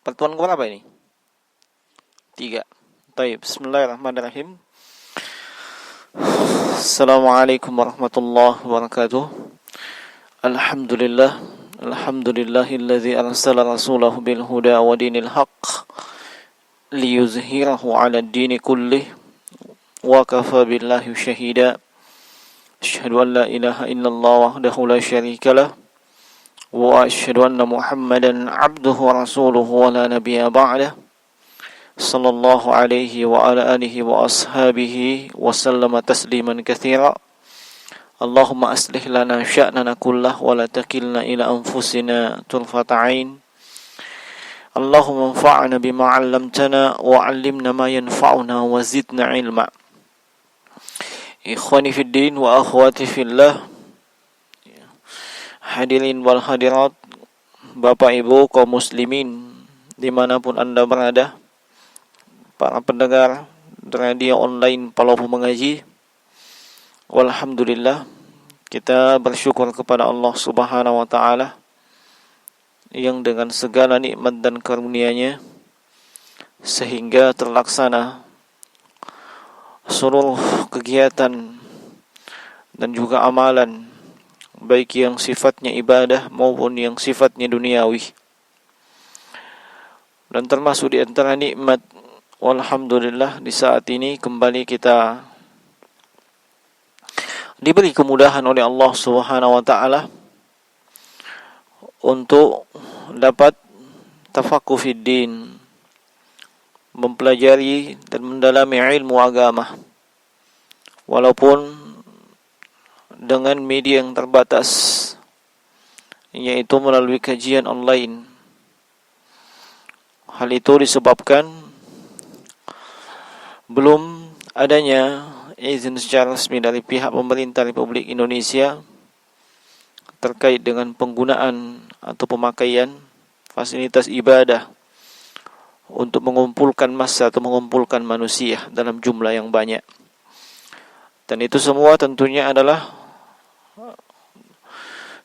Pertemuan keberapa ini? 3. Baik, bismillahirrahmanirrahim. Assalamualaikum warahmatullahi wabarakatuh. Alhamdulillah. Alhamdulillahilladzi arsala rasulahu bil huda wa dinil haqq liyuzhirahu 'ala ad-dini kullih wa kafa billahi shahida. Asyhadu an la ilaha illallah wahdahu la syarika lah wa asyhadu anna Muhammadan 'abduhu wa rasuluhu wa la nabiyya ba'dah. Sallallahu alaihi wa ala alihi wa ashabihi wa sallama tasliman katsira. Allahumma aslih lana sya'nana kullah wa la takilna ila anfusina turfata 'ain. Allahumma anfa'na bima 'allamtana wa 'allimna ma yanfa'una wa zidna 'ilma. Ikhwani fid din wa akhwati fillah. Hadirin wal hadirat, Bapak Ibu kaum muslimin dimanapun Anda berada, para pendengar radio online Palopo Mengaji. Walhamdulillah, kita bersyukur kepada Allah Subhanahu wa taala yang dengan segala nikmat dan karunia-Nya sehingga terlaksana seluruh kegiatan dan juga amalan, baik yang sifatnya ibadah maupun yang sifatnya duniawi. Dan termasuk di antara nikmat, walhamdulillah, di saat ini kembali kita diberi kemudahan oleh Allah Subhanahu wa taala untuk dapat tafaqquh fid din, mempelajari dan mendalami ilmu agama walaupun dengan media yang terbatas, yaitu melalui kajian online. Hal itu disebabkan belum adanya izin secara resmi dari pihak pemerintah Republik Indonesia terkait dengan penggunaan atau pemakaian fasilitas ibadah untuk mengumpulkan massa atau mengumpulkan manusia dalam jumlah yang banyak. Dan itu semua tentunya adalah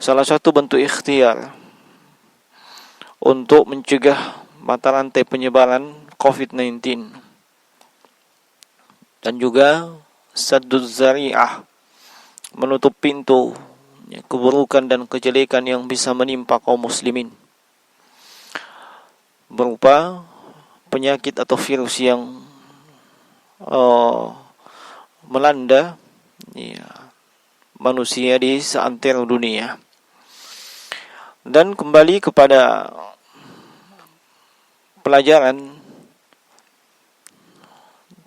salah satu bentuk ikhtiar untuk mencegah mata rantai penyebaran COVID-19 dan juga sadduz zari'ah, menutup pintu keburukan dan kejelekan yang bisa menimpa kaum muslimin berupa penyakit atau virus yang melanda manusia di seantero dunia. Dan kembali kepada pelajaran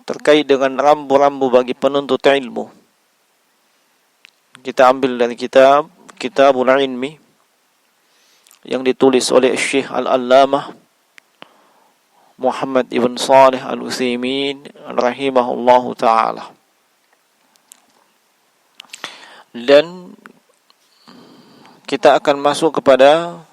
terkait dengan rambu-rambu bagi penuntut ilmu. Kita ambil dari Kitabul Ilmi yang ditulis oleh Syekh Al-Allamah Muhammad ibn Shalih Al-Utsaimin rahimahullahu ta'ala. Dan kita akan masuk kepada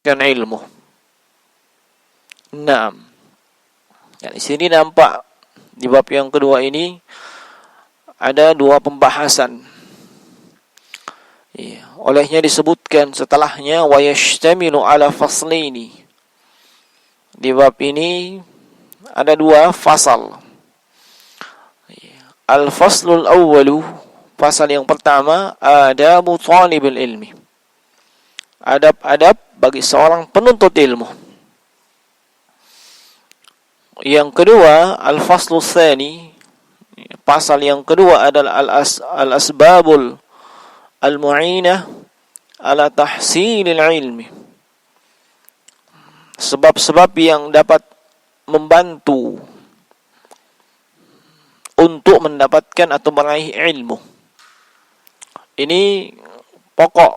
ilmu. Nah, di sini nampak di bab yang kedua ini ada dua pembahasan. Olehnya disebutkan setelahnya wa yashtamilu ala faslaini. Di bab ini ada dua fasal. Al-faslul awwalu, pasal yang pertama, adabu thalibul ilmi. Adab-adab bagi seorang penuntut ilmu. Yang kedua, al-faslu tsani, pasal yang kedua adalah al-asbabul al-mu'inah ala tahsilil ilmi. Sebab-sebab yang dapat membantu untuk mendapatkan atau meraih ilmu. Ini pokok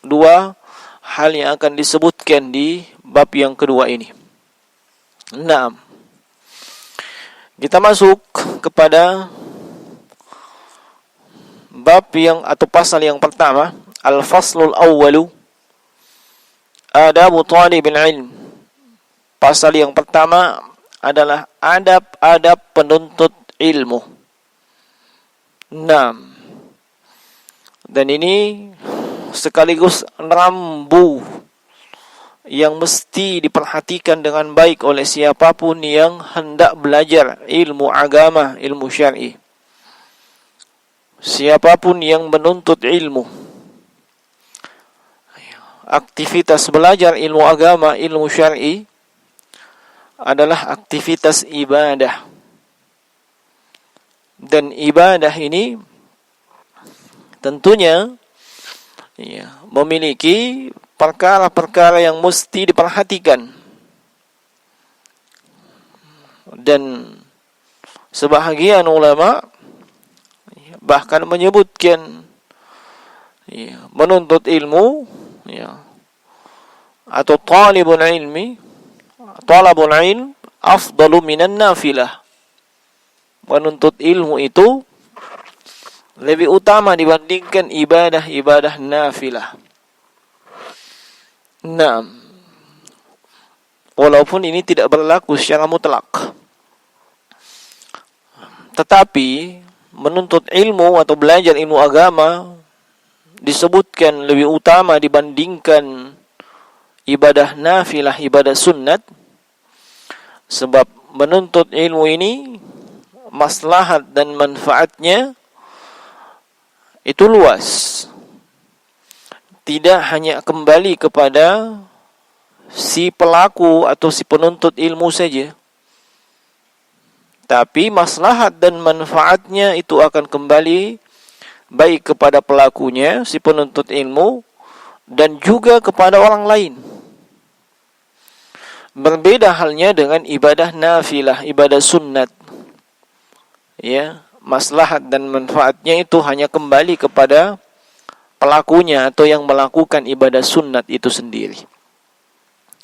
dua hal yang akan disebutkan di bab yang kedua ini. Nah, kita masuk kepada bab yang atau pasal yang pertama, al-faslul awwalu adabu talibil ilm. Pasal yang pertama adalah adab-adab penuntut ilmu. Nah, dan ini sekaligus rambu yang mesti diperhatikan dengan baik oleh siapapun yang hendak belajar ilmu agama, ilmu syar'i. Siapapun yang menuntut ilmu, aktivitas belajar ilmu agama, ilmu syar'i adalah aktivitas ibadah. Dan ibadah ini tentunya memiliki perkara-perkara yang mesti diperhatikan. Dan sebahagian ulama bahkan menyebutkan menuntut ilmu atau talibul ilmi, talabul ilm afdalu minan nafilah. Menuntut ilmu itu lebih utama dibandingkan ibadah-ibadah nafilah. Nah, walaupun ini tidak berlaku secara mutlak, tetapi menuntut ilmu atau belajar ilmu agama disebutkan lebih utama dibandingkan ibadah nafilah, ibadah sunnat, sebab menuntut ilmu ini maslahat dan manfaatnya itu luas. Tidak hanya kembali kepada si pelaku atau si penuntut ilmu saja, tapi maslahat dan manfaatnya itu akan kembali baik kepada pelakunya, si penuntut ilmu, dan juga kepada orang lain. Berbeda halnya dengan ibadah nafilah, ibadah sunnat. Maslahat dan manfaatnya itu hanya kembali kepada pelakunya atau yang melakukan ibadah sunnat itu sendiri.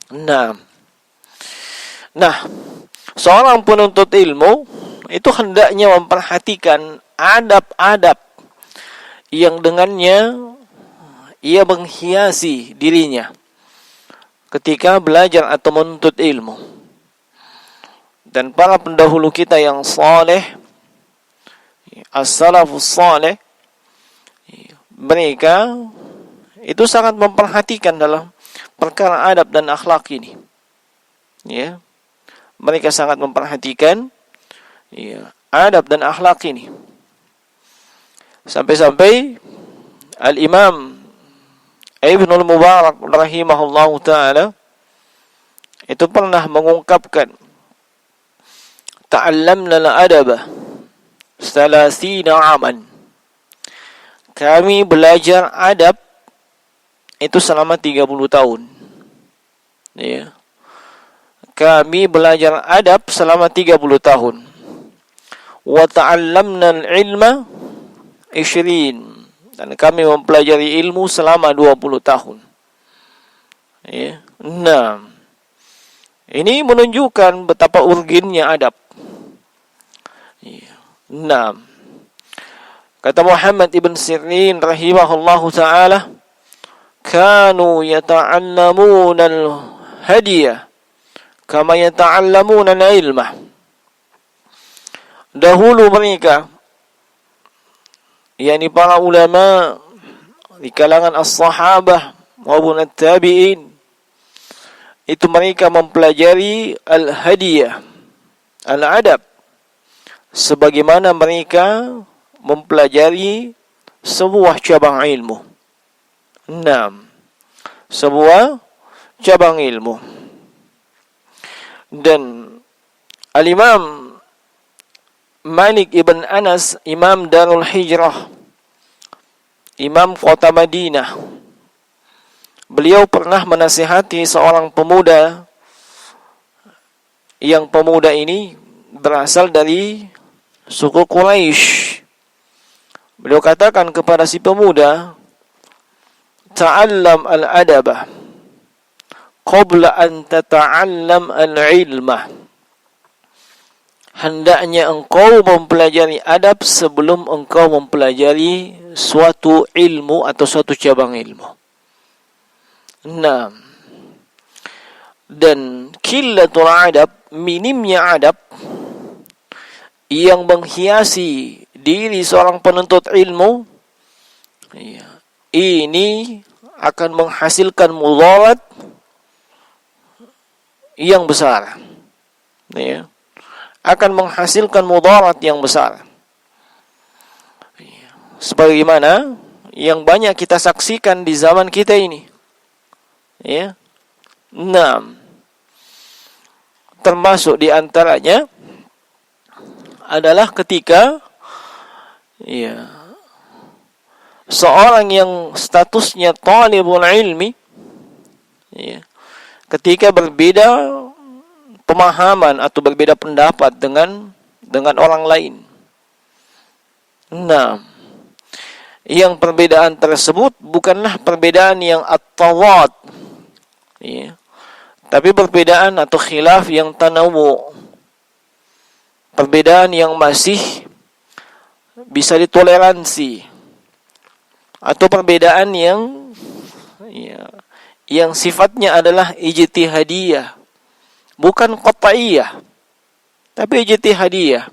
Nah, seorang penuntut ilmu itu hendaknya memperhatikan adab-adab yang dengannya ia menghiasi dirinya ketika belajar atau menuntut ilmu. Dan para pendahulu kita yang saleh, as-salafus saleh, mereka itu sangat memperhatikan dalam perkara adab dan akhlak ini. Mereka sangat memperhatikan adab dan akhlak ini. Sampai-sampai Al-Imam Ibnul Mubarak rahimahullahu ta'ala itu pernah mengungkapkan, ta'allamna al-adaba 30 aman. Kami belajar adab itu selama 30 tahun. Kami belajar adab selama 30 tahun. Wa ta'allamna al-ilma 20. Dan kami mempelajari ilmu selama 20 tahun. Nah, ini menunjukkan betapa urgennya adab. Nah, kata Muhammad ibn Sirin rahimahullahu ta'ala, kanu yata'allamuna al-hadiyah kama yata'allamuna al-ilmah. Dahulu mereka, yakni para ulama di kalangan as-sahabah maupun at-tabi'in, itu mereka mempelajari al-hadiyah, al-adab, sebagaimana mereka mempelajari sebuah cabang ilmu. Sebuah cabang ilmu. Dan Al-Imam Malik ibn Anas, Imam Darul Hijrah, Imam kota Madinah, beliau pernah menasihati seorang pemuda, yang pemuda ini berasal dari suku Quraisy. Beliau katakan kepada si pemuda, ta'allam al-adaba qabla an tata'allam al-ilmah. Hendaknya engkau mempelajari adab sebelum engkau mempelajari suatu ilmu atau suatu cabang ilmu. Nah, dan qillatul adab, minimnya adab yang menghiasi diri seorang penuntut ilmu, ini akan menghasilkan mudarat yang besar, akan menghasilkan mudarat yang besar, sebagaimana yang banyak kita saksikan di zaman kita ini. Nah, termasuk di antaranya adalah ketika seorang yang statusnya talibul ilmi, ketika berbeda pemahaman atau berbeda pendapat dengan orang lain. Nah, yang perbedaan tersebut bukanlah perbedaan yang at-tawad, tapi perbedaan atau khilaf yang tanawu, perbedaan yang masih bisa ditoleransi, atau perbedaan yang sifatnya adalah ijtihadiyah, bukan qat'iyah, tapi ijtihadiyah.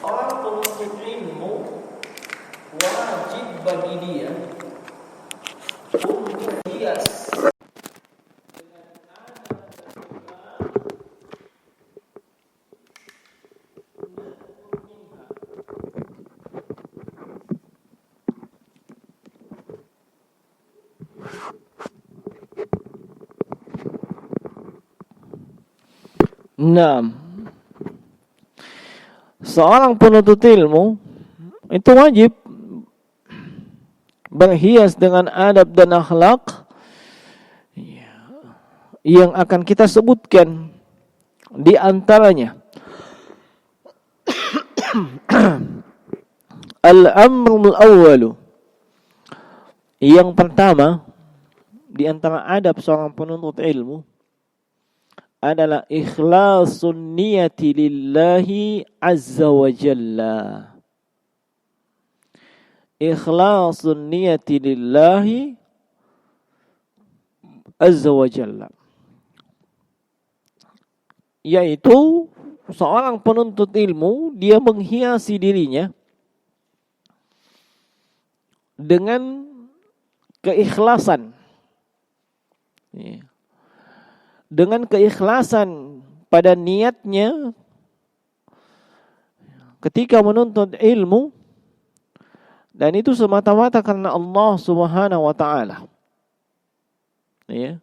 Orang penuntut ilmu wajib bagi dia untuk hias Nah, seorang penuntut ilmu itu wajib berhias dengan adab dan akhlak yang akan kita sebutkan. Di antaranya al-amrul awwalu, yang pertama di antara adab seorang penuntut ilmu adalah ikhlasun niyati lillahi azza wa jalla. Ikhlasun niyati lillahi azza wa jalla, yaitu seorang penuntut ilmu dia menghiasi dirinya dengan keikhlasan, dengan keikhlasan pada niatnya ketika menuntut ilmu, dan itu semata-mata karena Allah Subhanahu wa taala. Ya.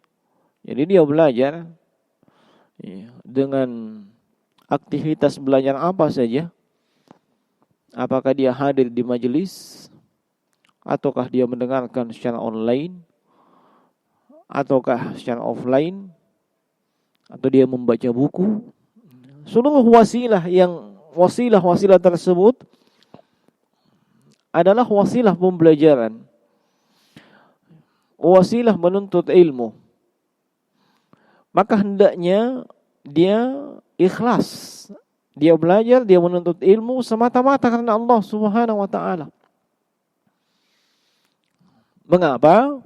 Jadi dia belajar dengan aktivitas belajar apa saja. Apakah dia hadir di majelis, ataukah dia mendengarkan secara online, ataukah secara offline, atau dia membaca buku. Seluruh wasilah tersebut adalah wasilah pembelajaran, wasilah menuntut ilmu. Maka hendaknya dia ikhlas. Dia belajar, dia menuntut ilmu semata-mata karena Allah Subhanahu wa taala. Mengapa?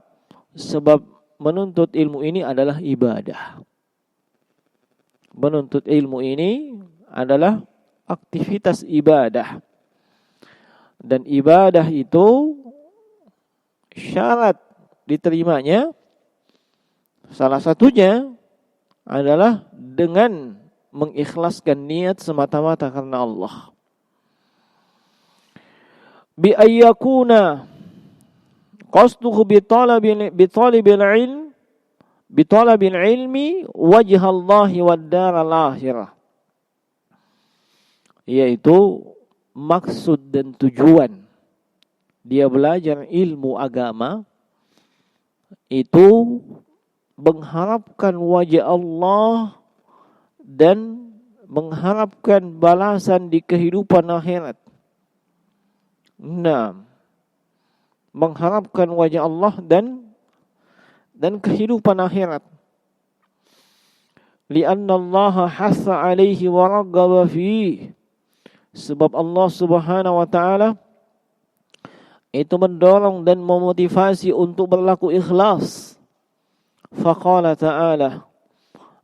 Sebab menuntut ilmu ini adalah ibadah. Menuntut ilmu ini adalah aktivitas ibadah. Dan ibadah itu syarat diterimanya salah satunya adalah dengan mengikhlaskan niat semata-mata karena Allah. Bi ayyakuna qasduhu bi talabil ilmi wajhallahi wad daral akhirah, yaitu maksud dan tujuan dia belajar ilmu agama itu mengharapkan wajah Allah dan mengharapkan balasan di kehidupan akhirat. Nah, mengharapkan wajah Allah dan kehidupan akhirat. Lianna Allah hassa alaihi wa raghaba fihi. Sebab Allah Subhanahu wa taala itu mendorong dan memotivasi untuk berlaku ikhlas. Faqala ta'ala,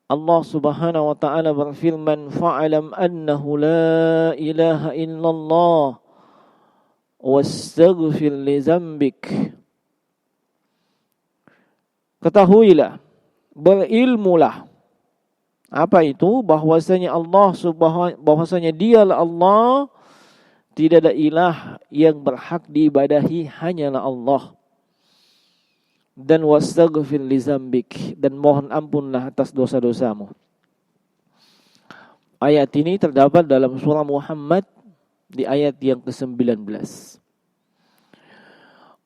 Allah Subhanahu wa ta'ala berfirman, fa'alam annahu la ilaha illallah wastaghfir li dzambik. Ketahuilah, berilmulah. Apa itu? Bahwasanya dialah Allah, tidak ada ilah yang berhak diibadahi hanyalah Allah. Dan wastaghfir li dzambik, dan mohon ampunlah atas dosa-dosamu. Ayat ini terdapat dalam surah Muhammad di ayat yang ke-19.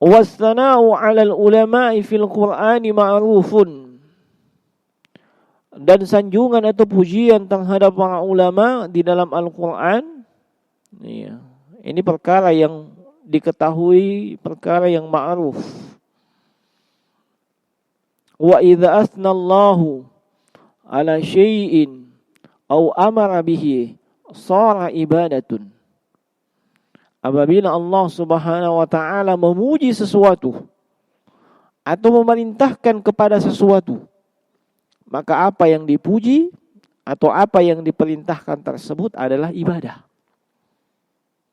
Wassana'u 'alal ulama'i fil Qur'ani ma'rufun. Dan sanjungan atau pujian terhadap para ulama di dalam Al-Qur'an, ini perkara yang diketahui, perkara yang ma'ruf. Wa idza asnallahu ala syai'in aw amara bihi shara ibadatun. Apabila Allah Subhanahu wa taala memuji sesuatu atau memerintahkan kepada sesuatu, maka apa yang dipuji atau apa yang diperintahkan tersebut adalah ibadah.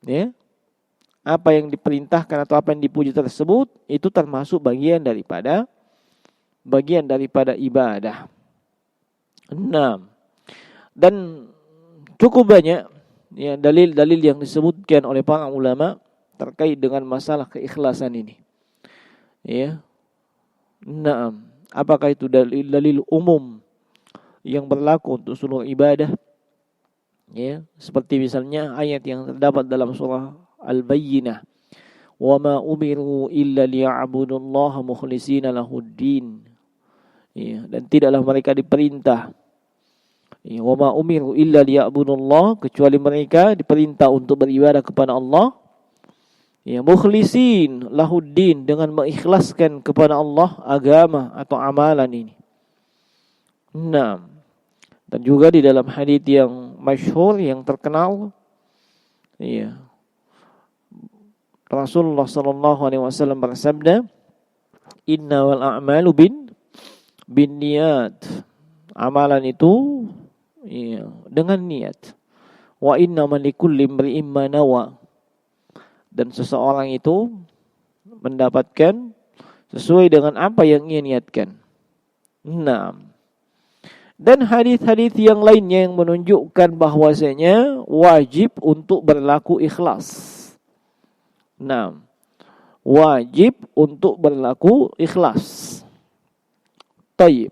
Ya. Apa yang diperintahkan atau apa yang dipuji tersebut itu termasuk bagian daripada ibadah. 6. Dan cukup banyak ya dalil-dalil yang disebutkan oleh para ulama terkait dengan masalah keikhlasan ini. Ya. 6. Apakah itu dalil umum yang berlaku untuk seluruh ibadah. Ya, seperti misalnya ayat yang terdapat dalam surah Al-Bayyinah, "Wa ma umiru illa liya'budullaha mukhlishina lahuddin." Ya, dan tidaklah mereka diperintah. Ya, "Wa ma umiru illa liya'budullah," kecuali mereka diperintah untuk beribadah kepada Allah. Ya, mukhlisin lahuddin, dengan mengikhlaskan kepada Allah agama atau amalan ini. Nah, dan juga di dalam hadis yang masyhur yang terkenal, ya, Rasulullah sallallahu alaihi wasallam bersabda, "Innamal a'malu binniyat." Amalan itu ya, dengan niat. Wa innamal likulli imri'in ma nawa. Dan seseorang itu mendapatkan sesuai dengan apa yang ia niatkan. Nah, dan hadis-hadis yang lainnya yang menunjukkan bahwasanya wajib untuk berlaku ikhlas. Nah, wajib untuk berlaku ikhlas. Tayyib.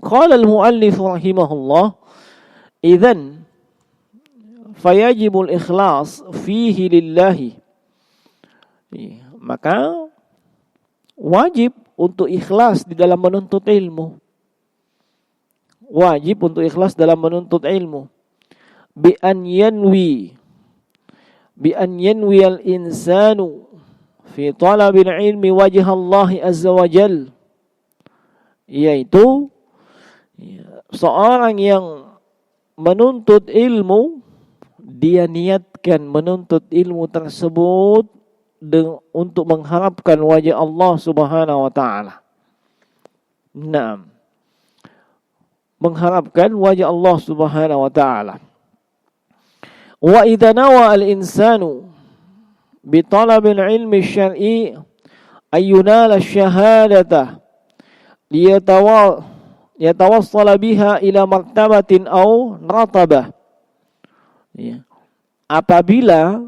Qala al-muallif rahimahullah, idzan fayajibul ikhlas fihi lillahi. Maka wajib untuk ikhlas di dalam menuntut ilmu. Wajib untuk ikhlas dalam menuntut ilmu. Bi an yanwi al-insanu fi talabil ilmi wajh Allah azza wa jal. Yaitu seorang yang menuntut ilmu, dia niatkan menuntut ilmu tersebut untuk mengharapkan wajah Allah subhanahu wa ta'ala. Naam, mengharapkan wajah Allah subhanahu wa ta'ala. Wa idza nawa al-insanu bi talabil ilmi syar'i ayyunala syahadata liyatawassala biha ila martabatin aw ratabah. Ya. Apabila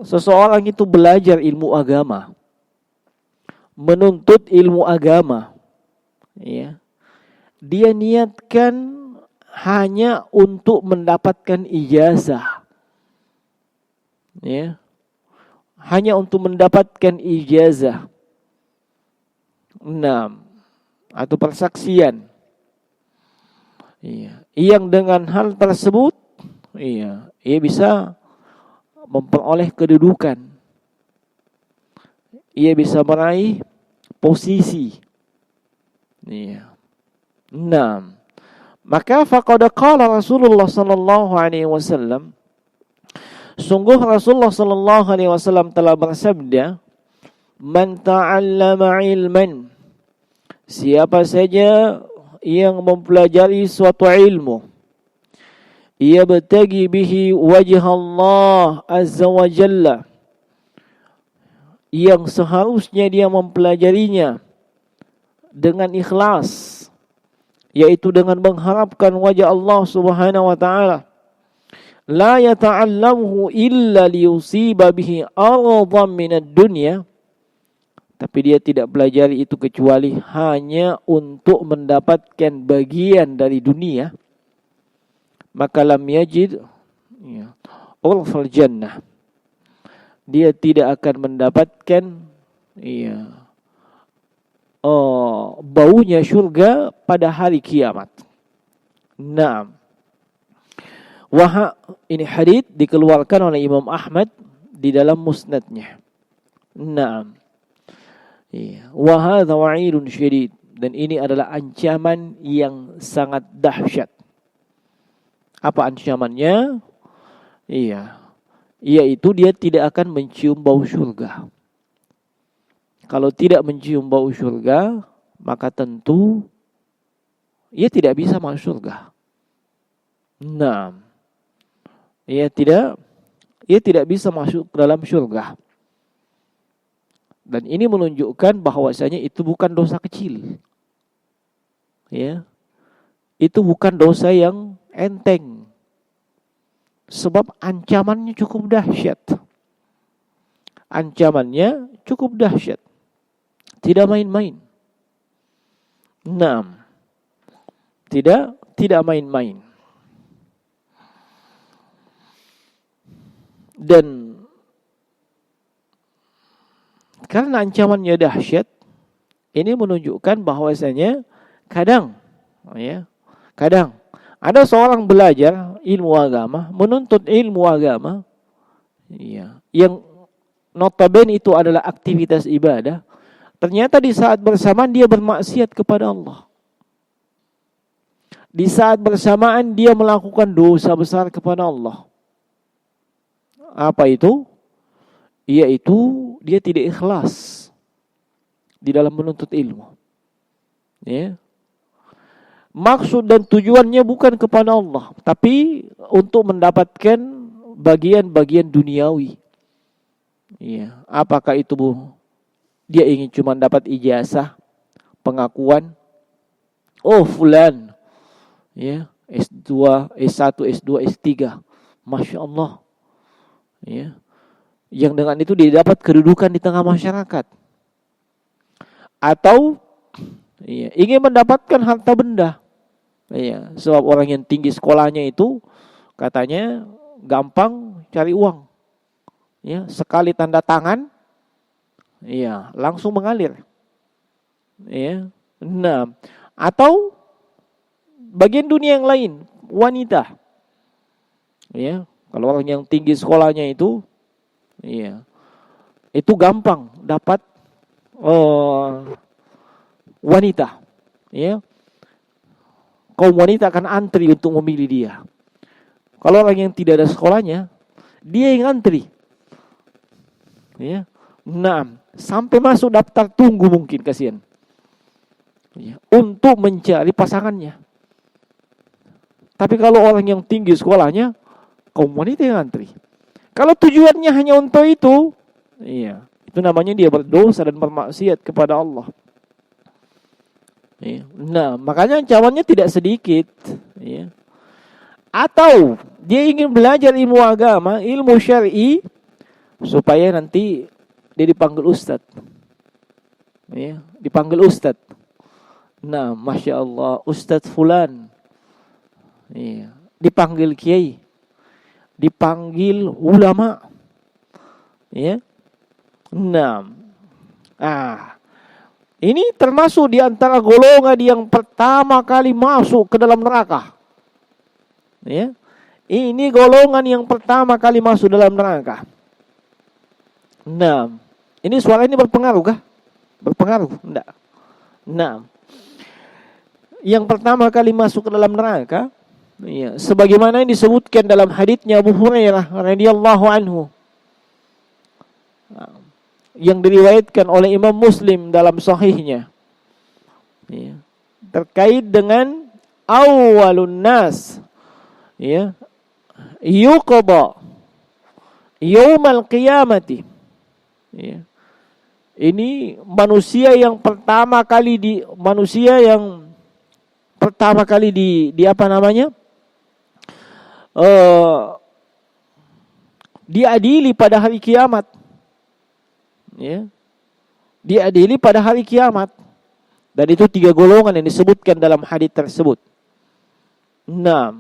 seseorang itu belajar ilmu agama, menuntut ilmu agama, ya, dia niatkan hanya untuk mendapatkan ijazah, ya, hanya untuk mendapatkan ijazah, atau persaksian, ya, yang dengan hal tersebut, ya, ia bisa memperoleh kedudukan, ia bisa meraih posisi, ya. Maka faqad qala Rasulullah sallallahu alaihi wasallam, sungguh Rasulullah sallallahu alaihi wasallam telah bersabda, "Man ta'allama ilman," siapa saja yang mempelajari suatu ilmu, ia bertagi bihi wajh Allah azza wa jalla, yang seharusnya dia mempelajarinya dengan ikhlas, yaitu dengan mengharapkan wajah Allah subhanahu wa ta'ala. La yata'allamuhu illa liyusiba bihi aradhan minad dunya, tapi dia tidak pelajari itu kecuali hanya untuk mendapatkan bagian dari dunia. Maka lam yajid urfal jannah, dia tidak akan mendapatkan baunya surga pada hari kiamat. Naam. Ini hadits dikeluarkan oleh Imam Ahmad di dalam musnadnya. Naam. Wa hadza wa'idun syadid, dan ini adalah ancaman yang sangat dahsyat. Apa ancamannya? Yaitu dia tidak akan mencium bau surga. Kalau tidak mencium bau surga, maka tentu ia tidak bisa masuk surga. Nah, ia tidak bisa masuk ke dalam surga. Dan ini menunjukkan bahwasanya itu bukan dosa kecil. Ya. Itu bukan dosa yang enteng. Sebab ancamannya cukup dahsyat. Ancamannya cukup dahsyat. Tidak main-main. Nah, tidak main-main. Dan karena ancamannya dahsyat, ini menunjukkan bahwasanya kadang ada seorang belajar ilmu agama, menuntut ilmu agama, yang notabene itu adalah aktivitas ibadah. Ternyata di saat bersamaan dia bermaksiat kepada Allah. Di saat bersamaan dia melakukan dosa besar kepada Allah. Apa itu? Yaitu dia tidak ikhlas di dalam menuntut ilmu. Ya. Maksud dan tujuannya bukan kepada Allah, tapi untuk mendapatkan bagian-bagian duniawi. Ya. Apakah itu dia ingin cuma dapat ijazah, pengakuan? Oh, fulan, ya, S2, S1, S2, S3. Masya Allah. Ya. Yang dengan itu dia dapat kedudukan di tengah masyarakat. Atau ingin mendapatkan harta benda. Sebab orang yang tinggi sekolahnya itu katanya gampang cari uang. Sekali tanda tangan, langsung mengalir. Nah, atau bagian dunia yang lain, wanita. Kalau orang yang tinggi sekolahnya itu, itu gampang dapat wanita. Kaum wanita akan antri untuk memilih dia. Kalau orang yang tidak ada sekolahnya, dia yang antri. Nah, sampai masuk daftar tunggu mungkin, kasihan. Untuk mencari pasangannya. Tapi kalau orang yang tinggi sekolahnya, kaum wanita yang antri. Kalau tujuannya hanya untuk itu namanya dia berdosa dan bermaksiat kepada Allah. Nah, makanya ancamannya tidak sedikit. Atau dia ingin belajar ilmu agama, ilmu syar'i, supaya nanti dia dipanggil ustaz. Dipanggil ustaz. Nah, Masya Allah, Ustaz Fulan. Dipanggil kiai. Dipanggil ulama. Nah, ini termasuk di antara golongan yang pertama kali masuk ke dalam neraka. Ini golongan yang pertama kali masuk dalam neraka. Nah, ini suara ini berpengaruh kah? Berpengaruh? Enggak. Nah, yang pertama kali masuk ke dalam neraka, sebagaimana yang disebutkan dalam haditsnya Abu Hurairah radhiyallahu anhu, yang diriwayatkan oleh Imam Muslim dalam sahihnya, terkait dengan awwalun nas, yuqda yaumal qiyamati. Ini manusia yang pertama kali apa namanya? Diadili pada hari kiamat. Diadili pada hari kiamat. Dan itu 3 golongan yang disebutkan dalam hadits tersebut. Nah,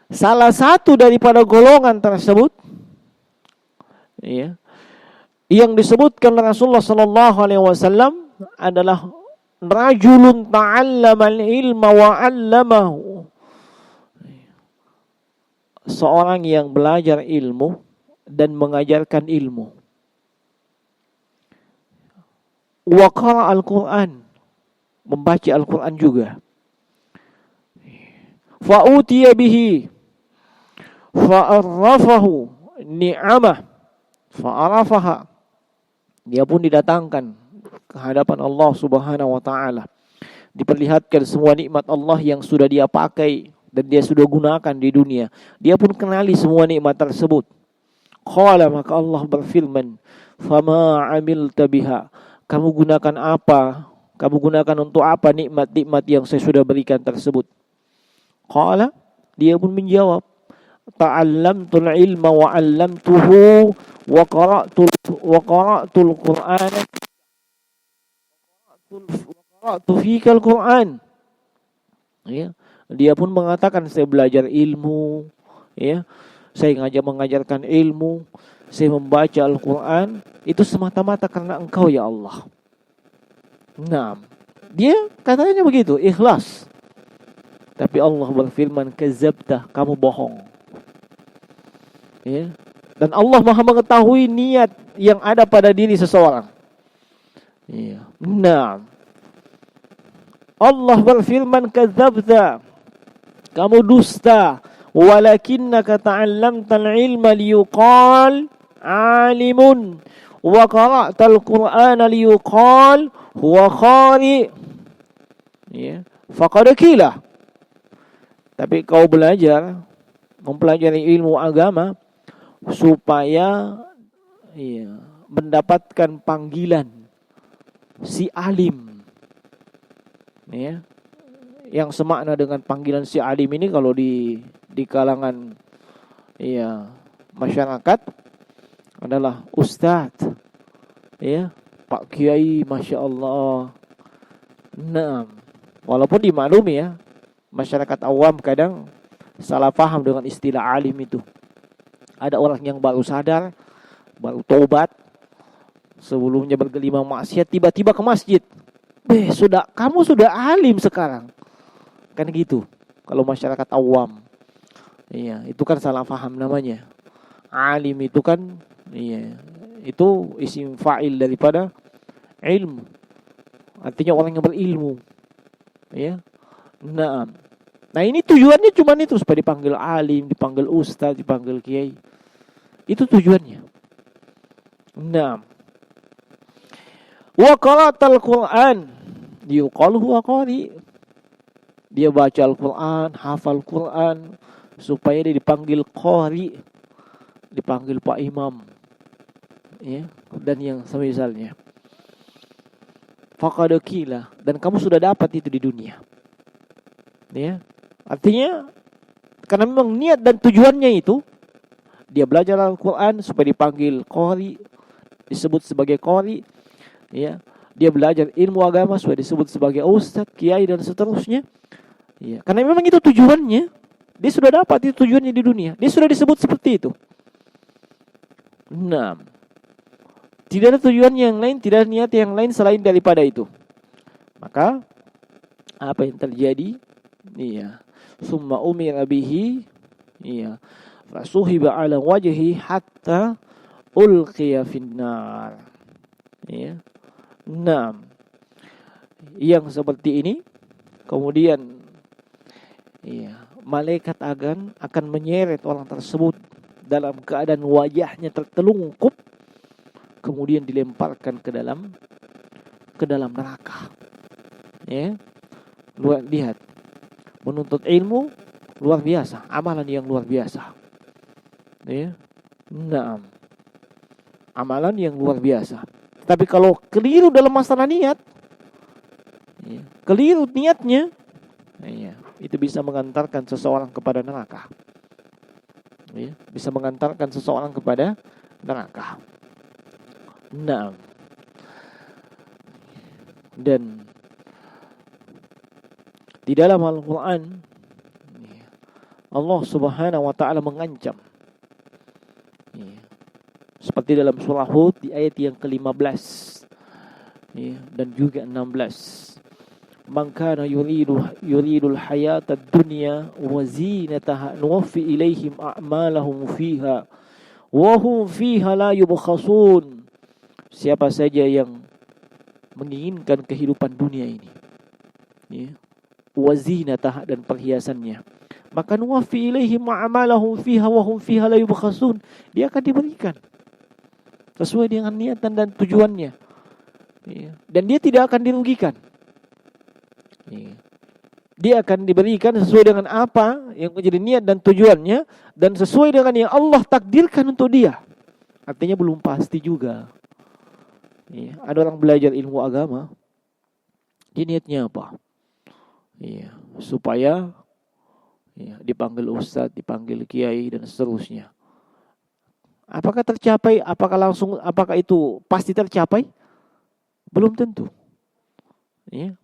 salah satu daripada golongan tersebut, yang disebutkan Rasulullah sallallahu alaihi wasallam adalah rajulun ta'allamal ilma wa 'allamahu. Seorang yang belajar ilmu dan mengajarkan ilmu. Wa qara'a al-Qur'an, membaca Al-Qur'an juga. Fa utiya bihi fa arrafahu ni'amah fa arafaha. Dia pun didatangkan ke hadapan Allah Subhanahu wa taala. Diperlihatkan semua nikmat Allah yang sudah dia pakai dan dia sudah gunakan di dunia. Dia pun kenali semua nikmat tersebut. Qala, maka Allah berfirman, "Fama 'amilta biha?" Kamu gunakan apa? Kamu gunakan untuk apa nikmat-nikmat yang saya sudah berikan tersebut? Qala, dia pun menjawab, "Ta'allamtul ilma wa 'allamtuhu wa qara'tul Qur'ana wa qara'tu fikal Qur'an." Ya, dia pun mengatakan saya belajar ilmu, ya, saya mengajarkan ilmu, saya membaca Al-Quran, itu semata-mata karena Engkau ya Allah. Nah, dia katanya begitu, ikhlas. Tapi Allah berfirman, kadzabta, kamu bohong. Ya. Dan Allah Maha mengetahui niat yang ada pada diri seseorang. Ya. Nah, Allah berfirman, kadzabta, kamu dusta, walakinnaka ta'allamtal ilma liyuqal alimun wa qara'tal qur'ana liyuqal huwa qari. Ya, faqad qila. Tapi kau belajar, mempelajari ilmu agama supaya mendapatkan panggilan si alim. Ya. Yang semakna dengan panggilan si alim ini kalau di kalangan masyarakat adalah ustadz, ya, Pak Kiai, Masya Allah. Nah, walaupun dimaklumi ya, masyarakat awam kadang salah paham dengan istilah alim itu. Ada orang yang baru sadar, baru tobat, sebelumnya bergelimang maksiat, tiba-tiba ke masjid. Kamu sudah alim sekarang. Kan gitu. Kalau masyarakat awam. Iya, itu kan salah paham namanya. Alim itu kan itu isim fa'il daripada ilmu. Artinya orang yang berilmu. Ya. Nah, ini tujuannya cuma itu, supaya dipanggil alim, dipanggil ustaz, dipanggil kiai. Itu tujuannya. Nah. Wa qara'atal Qur'an yuqalu huwa qari. Dia baca Al-Quran, hafal Quran, supaya dia dipanggil qari, dipanggil Pak Imam, ya, dan yang semisalnya. Faqad qila, dan kamu sudah dapat itu di dunia. Ya, artinya karena memang niat dan tujuannya itu, dia belajar Al-Quran supaya dipanggil qari, disebut sebagai qari, ya. Dia belajar ilmu agama supaya disebut sebagai ustadz, kiai, dan seterusnya. Ya, karena memang itu tujuannya. Dia sudah dapat itu tujuannya di dunia. Dia sudah disebut seperti itu. Nah, tidak ada tujuan yang lain, tidak ada niat yang lain selain daripada itu. Maka apa yang terjadi? Iya. Summa umira bihi, iya, fasuhiba ala wajhi hatta ulqiya finnar. Iya. Nah, yang seperti ini kemudian malaikat akan menyeret orang tersebut dalam keadaan wajahnya tertelungkup, kemudian dilemparkan ke dalam neraka. Ya, lihat, menuntut ilmu luar biasa, amalan yang luar biasa. Ya, nah, amalan yang luar biasa. Tapi kalau keliru dalam masalah niat, keliru niatnya, itu bisa mengantarkan seseorang kepada neraka. Bisa mengantarkan seseorang kepada neraka. Nah, dan di dalam Al-Quran Allah Subhanahu wa ta'ala mengancam, seperti dalam surah Hud di ayat yang ke-15 dan juga 16. Man kana yuridul hayatad dunya wa zinataha nuwaffi ilaihim a'malahum fiha wa hum fiha la yubkhasun. Siapa saja yang menginginkan kehidupan dunia ini, wa zinataha, dan perhiasannya, maka nuwaffi ilaihim a'malahum fiha wa hum fiha la yubkhasun. Dia akan diberikan sesuai dengan niatan dan tujuannya, dan dia tidak akan dirugikan. Dia akan diberikan sesuai dengan apa yang menjadi niat dan tujuannya, dan sesuai dengan yang Allah takdirkan untuk dia. Artinya belum pasti juga. Ada orang belajar ilmu agama, dia niatnya apa? Supaya dipanggil ustadz, dipanggil kiai, dan seterusnya. Apakah tercapai? Apakah itu pasti tercapai? Belum tentu.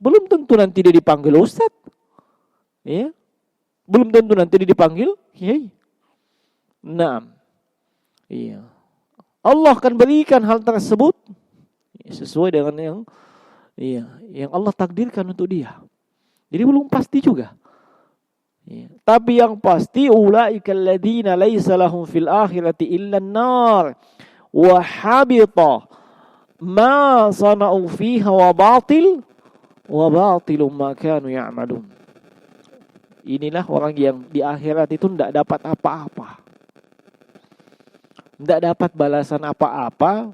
Belum tentu nanti dia dipanggil ustadz. Ya, belum tentu nanti dipanggil kiai. Nah, iya. Allah akan berikan hal tersebut sesuai dengan yang Allah takdirkan untuk dia. Jadi belum pasti juga. Ya. Tapi yang pasti ulaikal ladzina laisa lahum fil akhirati illa an-nar wa habita ma sana'u fiha wa batilum ma kanu ya'malun. Inilah orang yang di akhirat itu tidak dapat apa-apa. Tidak dapat balasan apa-apa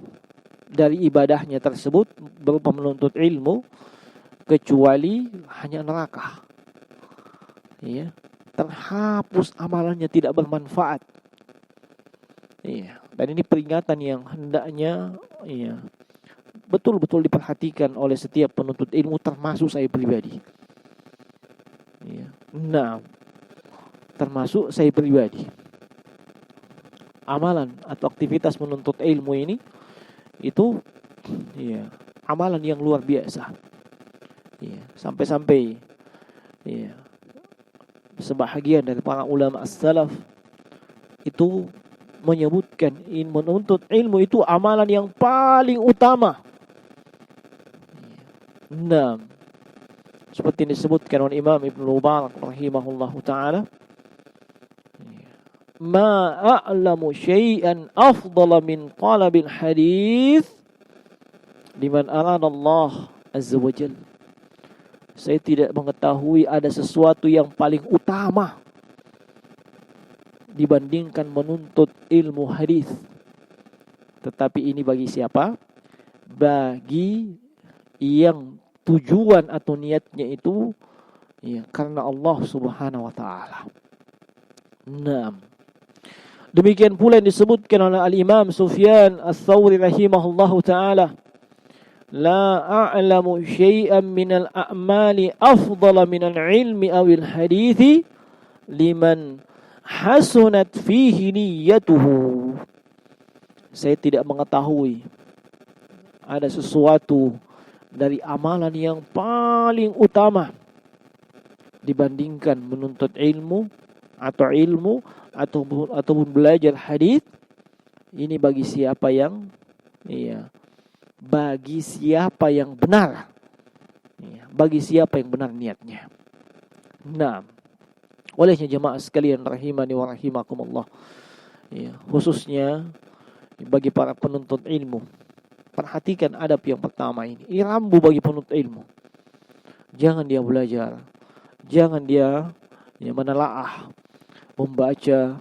dari ibadahnya tersebut berupa menuntut ilmu kecuali hanya neraka. Ya, terhapus amalannya, tidak bermanfaat. Iya, dan ini peringatan yang hendaknya betul-betul diperhatikan oleh setiap penuntut ilmu, termasuk saya pribadi. Iya. Nah, termasuk saya pribadi. Amalan atau aktivitas menuntut ilmu ini itu amalan yang luar biasa. Iya, sampai-sampai sebahagian dari para ulama as-salaf itu menyebutkan menuntut ilmu itu amalan yang paling utama. Nah, seperti disebutkan oleh Imam Ibnu Mubarak rahimahullahu taala, ma a'lamu syai'an afdala min talabil hadis liman arada Allah azza wa jalla. Saya tidak mengetahui ada sesuatu yang paling utama dibandingkan menuntut ilmu hadis. Tetapi ini bagi siapa? Bagi yang tujuan atau niatnya itu karena Allah Subhanahu wa taala. Nah, demikian pula yang disebutkan oleh Al-Imam Sufyan Ats-Tsauri rahimahullahu taala, la a'lamu syai'an minal a'mali afdala minal ilmi awil hadithi liman hasunat fihi niyyatuhu. Saya tidak mengetahui ada sesuatu dari amalan yang paling utama dibandingkan menuntut ilmu ataupun belajar hadis. Ini bagi siapa yang bagi siapa yang benar. Bagi siapa yang benar niatnya. Nah, olehnya jemaah sekalian rahimani wa rahimakumullah, khususnya bagi para penuntut ilmu, perhatikan adab yang pertama ini. Ini rambu bagi penuntut ilmu. Jangan dia belajar, jangan dia menelaah, membaca,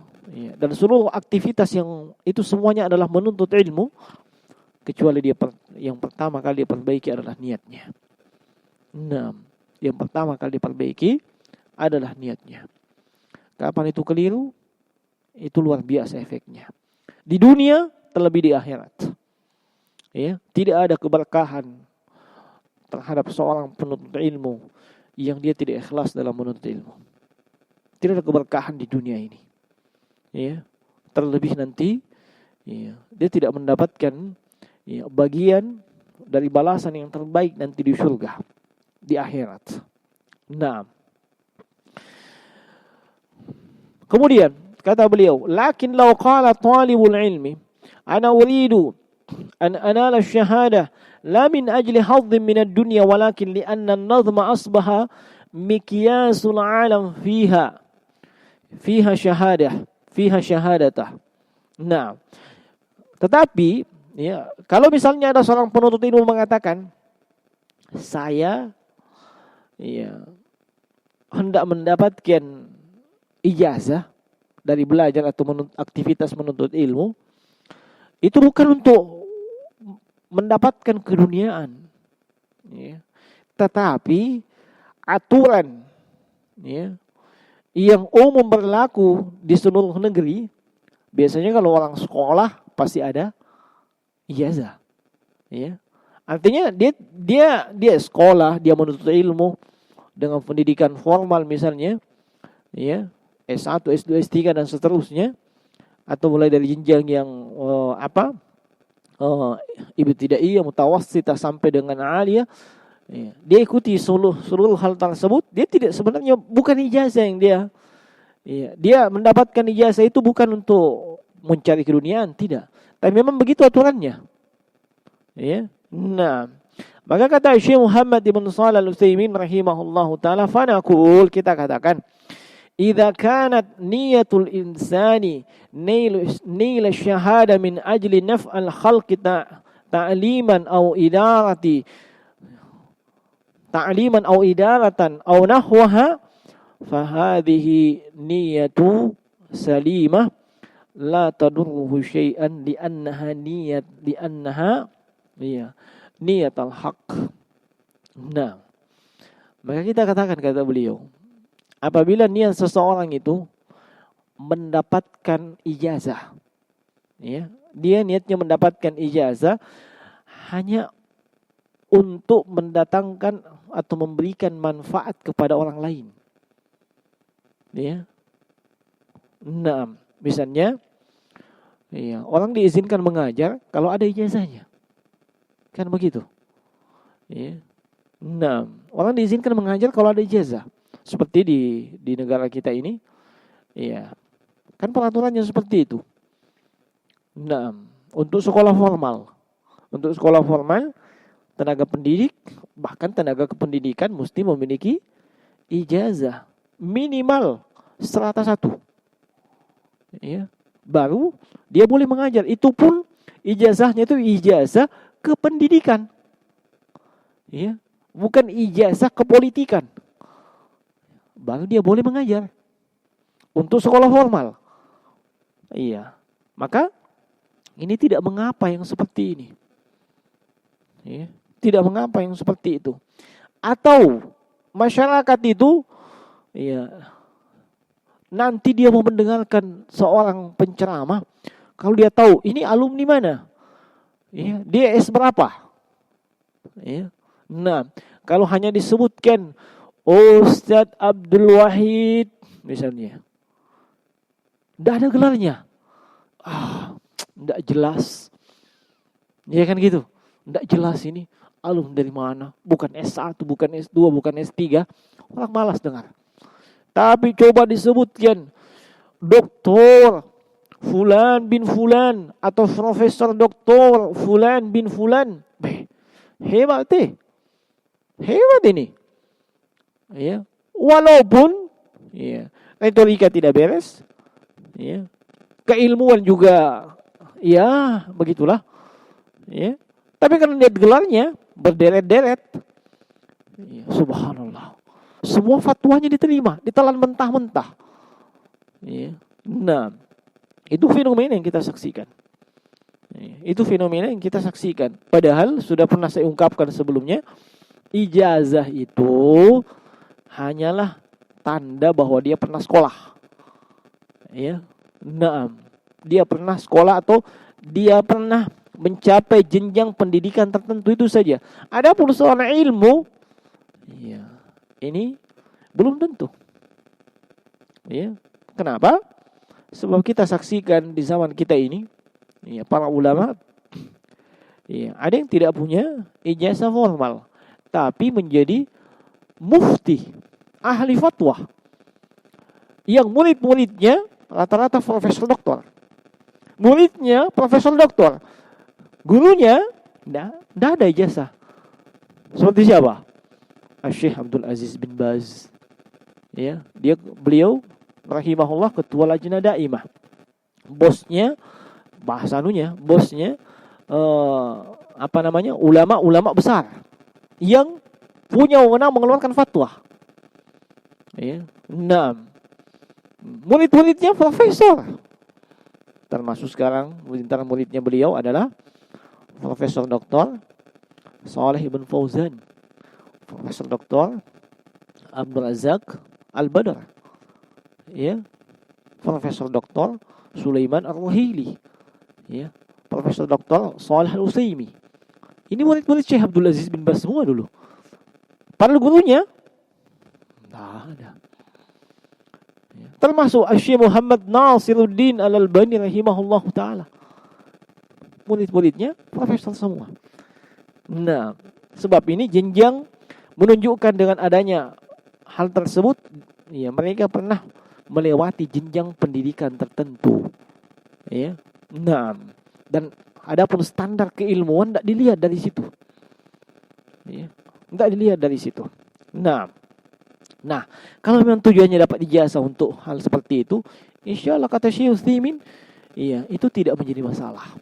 dan seluruh aktivitas yang itu semuanya adalah menuntut ilmu, kecuali dia yang pertama kali diperbaiki adalah niatnya. Nah, yang pertama kali diperbaiki adalah niatnya. Kapan itu keliru, itu luar biasa efeknya. Di dunia terlebih di akhirat. Tidak ada keberkahan terhadap seorang penuntut ilmu yang dia tidak ikhlas dalam menuntut ilmu. Tidak ada keberkahan di dunia ini. Terlebih nanti dia tidak mendapatkan bagian dari balasan yang terbaik nanti di surga, di akhirat. Nah, kemudian kata beliau, lakin law qala talibul ilmi ana uridu an anala ash-shahadah la min ajli hadhin min ad-dunya walakin li anna an-nazma asbaha miqyasul alam fiha syahadatah. Nah, tetapi kalau misalnya ada seorang penuntut ilmu mengatakan, saya hendak mendapatkan ijazah dari belajar atau aktivitas menuntut ilmu, itu bukan untuk mendapatkan keduniaan, tetapi aturan yang umum berlaku di seluruh negeri. Biasanya kalau orang sekolah pasti ada ijazah. Artinya dia sekolah, dia menuntut ilmu dengan pendidikan formal misalnya, S1, S2, S3 dan seterusnya, atau mulai dari jenjang yang ibtidaiyah, mutawassithah sampai dengan aliyah. Ya, dia ikuti seluruh hal tersebut. Dia tidak, sebenarnya bukan ijazah yang dia mendapatkan ijazah itu bukan untuk mencari keduniaan, tidak. Tapi memang begitu aturannya. Ya. Nah, maka kata Syekh Muhammad ibn Shalih Al-Utsaimin rahimahullahu taala, fa naqul, kita katakan, idza kanat niyatul insani nail syahada min ajli naf'al khalqi ta'liman aw idaratan aw nahwaha, fa hadhihi niyatu salimah la tadurruhu syai'an li'annaha niyatul haq. Nah, maka kita katakan, kata beliau, apabila niat seseorang itu mendapatkan ijazah, ya, dia niatnya mendapatkan ijazah hanya untuk mendatangkan atau memberikan manfaat kepada orang lain. Ya. Nah, misalnya, ya, orang diizinkan mengajar kalau ada ijazahnya. Kan begitu. Ya. Nah, orang diizinkan mengajar kalau ada ijazah. Seperti di negara kita ini, ya, kan peraturannya seperti itu. Nah, untuk sekolah formal, tenaga pendidik, bahkan tenaga kependidikan mesti memiliki ijazah minimal strata 1. Ya, baru dia boleh mengajar. Itu pun ijazahnya itu ijazah kependidikan. Ya, bukan ijazah kepolitikan. Baru dia boleh mengajar untuk sekolah formal. Iya. Maka ini tidak mengapa yang seperti ini. Ya, tidak mengapa yang seperti itu. Atau masyarakat itu, ya, nanti dia mau mendengarkan seorang penceramah, kalau dia tahu ini alumni mana, ya, dia S berapa, ya. Nah, kalau hanya disebutkan Ustadz Abdul Wahid misalnya, tidak ada gelarnya, tidak jelas, ya kan gitu, tidak jelas ini alumni dari mana, bukan S1, bukan S2, bukan S3, orang malas dengar. Tapi coba disebutkan Doktor Fulan bin Fulan atau Profesor Doktor Fulan bin Fulan, hebat ini. Ya, walaupun, ya, retorika tidak beres, ya, keilmuan juga, ya, begitulah, ya. Tapi karena lihat gelarnya berderet-deret, ya, subhanallah, semua fatwanya diterima, ditelan mentah-mentah. Ya. Nah, itu fenomena yang kita saksikan. Itu fenomena yang kita saksikan. Padahal sudah pernah saya ungkapkan sebelumnya, ijazah itu hanyalah tanda bahwa dia pernah sekolah. Ya. Nah, dia pernah sekolah atau dia pernah mencapai jenjang pendidikan tertentu, itu saja. Adapun soal ilmu, ya, ini belum tentu. Ya. Kenapa? Sebab kita saksikan di zaman kita ini, ya, para ulama, ya, ada yang tidak punya ijazah formal, tapi menjadi mufti, ahli fatwa, yang murid-muridnya rata-rata profesor doktor. Muridnya profesor doktor, gurunya tidak ada ijazah. Seperti siapa? Syekh Abdul Aziz bin Baz. Ya, beliau rahimahullah ketua Lajnah Daimah. Bosnya ulama besar yang punya wewenang mengeluarkan fatwa. Ya. Nah, murid-muridnya profesor. Termasuk sekarang antara muridnya beliau adalah Profesor Dr. Shalih Ibn Fauzan, Profesor Dr. Abdul Razak Al-Badr, ya, Profesor Dr. Sulaiman Ar-Ruhaili, ya, Profesor Dr. Shalih Al-Utsaimin. Ini murid-murid Syekh Abdul Aziz bin Baz semua dulu. Padahal gurunya tidak ada. Ya. Termasuk Syekh Muhammad Nasiruddin Al-Albani rahimahullah ta'ala. Murid-muridnya profesor semua. Nah, sebab ini jenjang menunjukkan dengan adanya hal tersebut, ya, mereka pernah melewati jenjang pendidikan tertentu, ya. Nah, dan adapun standar keilmuan tidak dilihat dari situ, ya, tidak dilihat dari situ. Nah, kalau memang tujuannya dapat ijazah untuk hal seperti itu, insya Allah kata Syekh Utsaimin, iya, itu tidak menjadi masalah.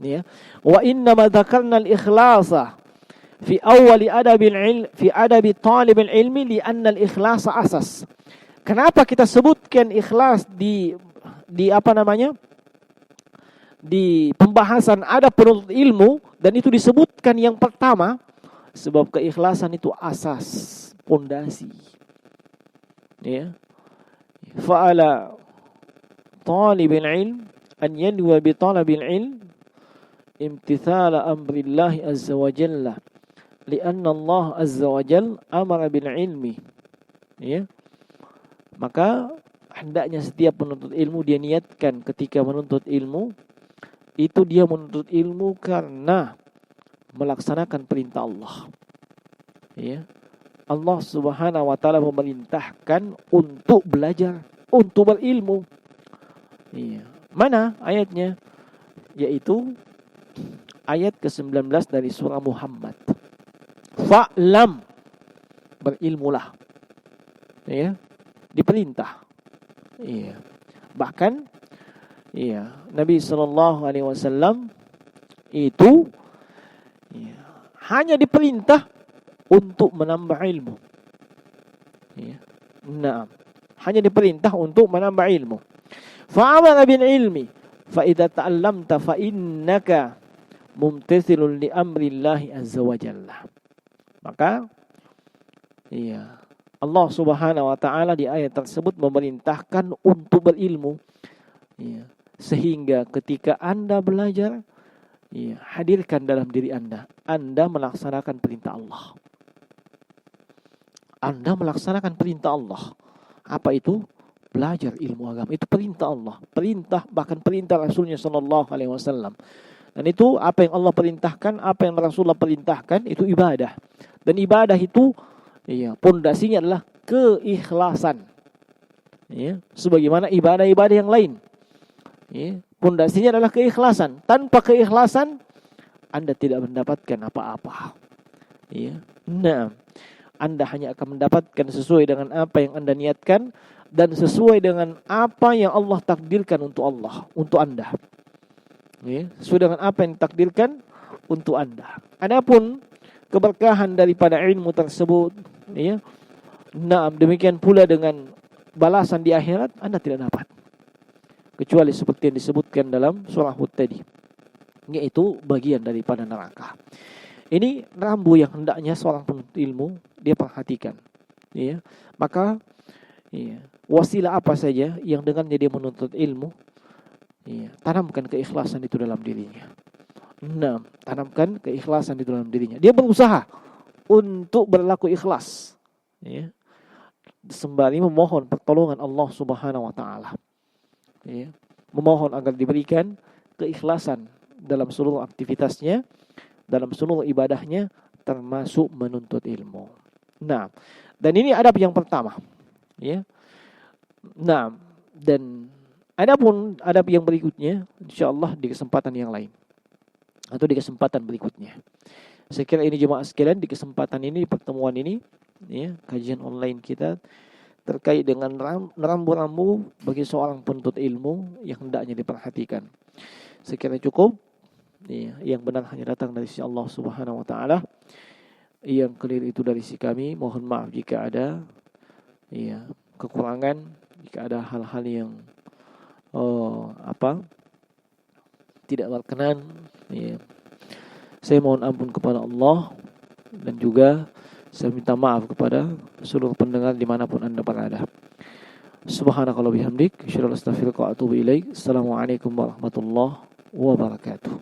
Ya. Wa inna ma dzakarna al-ikhlasa fi awwali adabil ilm fi adabi talibil ilmi li anna al-ikhlasa asas. Kenapa kita sebutkan ikhlas di apa namanya? Di pembahasan adab penuntut ilmu, dan itu disebutkan yang pertama sebab keikhlasan itu asas, pondasi. Ya. Fa'ala talibil ilm an yanwa bi talabil ilm imtithala amrillahi azza wa jalla lianna Allah azza wa jalla amara bil ilmi, ya. Maka hendaknya setiap penuntut ilmu dia niatkan ketika menuntut ilmu itu dia menuntut ilmu karena melaksanakan perintah Allah, ya. Allah Subhanahu wa taala memerintahkan untuk belajar, untuk berilmu. Iya. Mana ayatnya? Yaitu ayat ke-19 dari surah Muhammad. Fa'lam, berilmulah. Ya, diperintah. Iya. Bahkan iya, Nabi sallallahu alaihi wasallam itu hanya diperintah untuk menambah ilmu. Ya. Nah, hanya diperintah untuk menambah ilmu. Fa'amala bil ilmi fa idza ta'allamta fa innaka mumtathilun li amrillahi azza wa jalla. Maka iya, Allah Subhanahu wa taala di ayat tersebut memerintahkan untuk berilmu. Iya, sehingga ketika Anda belajar, iya, hadirkan dalam diri Anda melaksanakan perintah Allah. Anda melaksanakan perintah Allah. Apa itu? Belajar ilmu agama. Itu perintah Allah. Perintah, bahkan perintah Rasulnya sallallahu alaihi wasallam. Dan itu apa yang Allah perintahkan, apa yang Rasulullah perintahkan, itu ibadah. Dan ibadah itu, ya, pondasinya adalah keikhlasan. Ya, sebagaimana ibadah-ibadah yang lain. Ya, pondasinya adalah keikhlasan. Tanpa keikhlasan, Anda tidak mendapatkan apa-apa. Ya. Nah, Anda hanya akan mendapatkan sesuai dengan apa yang Anda niatkan dan sesuai dengan apa yang Allah takdirkan untuk Anda. Ya, sesuai dengan apa yang ditakdirkan untuk Anda. Adapun keberkahan daripada ilmu tersebut, ya, nah, demikian pula dengan balasan di akhirat Anda tidak dapat. Kecuali seperti yang disebutkan dalam surah Hud tadi, yaitu bagian daripada neraka. Ini rambu yang hendaknya seorang penuntut ilmu dia perhatikan. Ya, maka ya, wasilah apa saja yang dengannya dia menuntut ilmu, ya, tanamkan keikhlasan itu dalam dirinya. Nah, tanamkan keikhlasan itu dalam dirinya. Dia berusaha untuk berlaku ikhlas, ya, sembari memohon pertolongan Allah Subhanahu wa taala. Ya, memohon agar diberikan keikhlasan dalam seluruh aktivitasnya, dalam seluruh ibadahnya, termasuk menuntut ilmu. Nah, dan ini adab yang pertama, ya. Nah, dan adapun adab yang berikutnya, insyaallah di kesempatan yang lain atau di kesempatan berikutnya. Saya kira ini jemaah sekalian, di kesempatan ini, pertemuan ini, ya, kajian online kita terkait dengan rambu-rambu bagi seorang penuntut ilmu yang hendaknya diperhatikan. Saya kira cukup. Ya, yang benar hanya datang dari sisi Allah Subhanahu wa taala. Yang keliru itu dari sisi kami. Mohon maaf jika ada, ya, kekurangan, jika ada hal-hal yang tidak berkenan, ya. Saya mohon ampun kepada Allah, dan juga saya minta maaf kepada seluruh pendengar dimanapun Anda berada. Subhanakallah bihamdik, asyhadu an la ilaha illa anta astaghfiruka wa atubu ilaik. Assalamualaikum warahmatullahi wabarakatuh.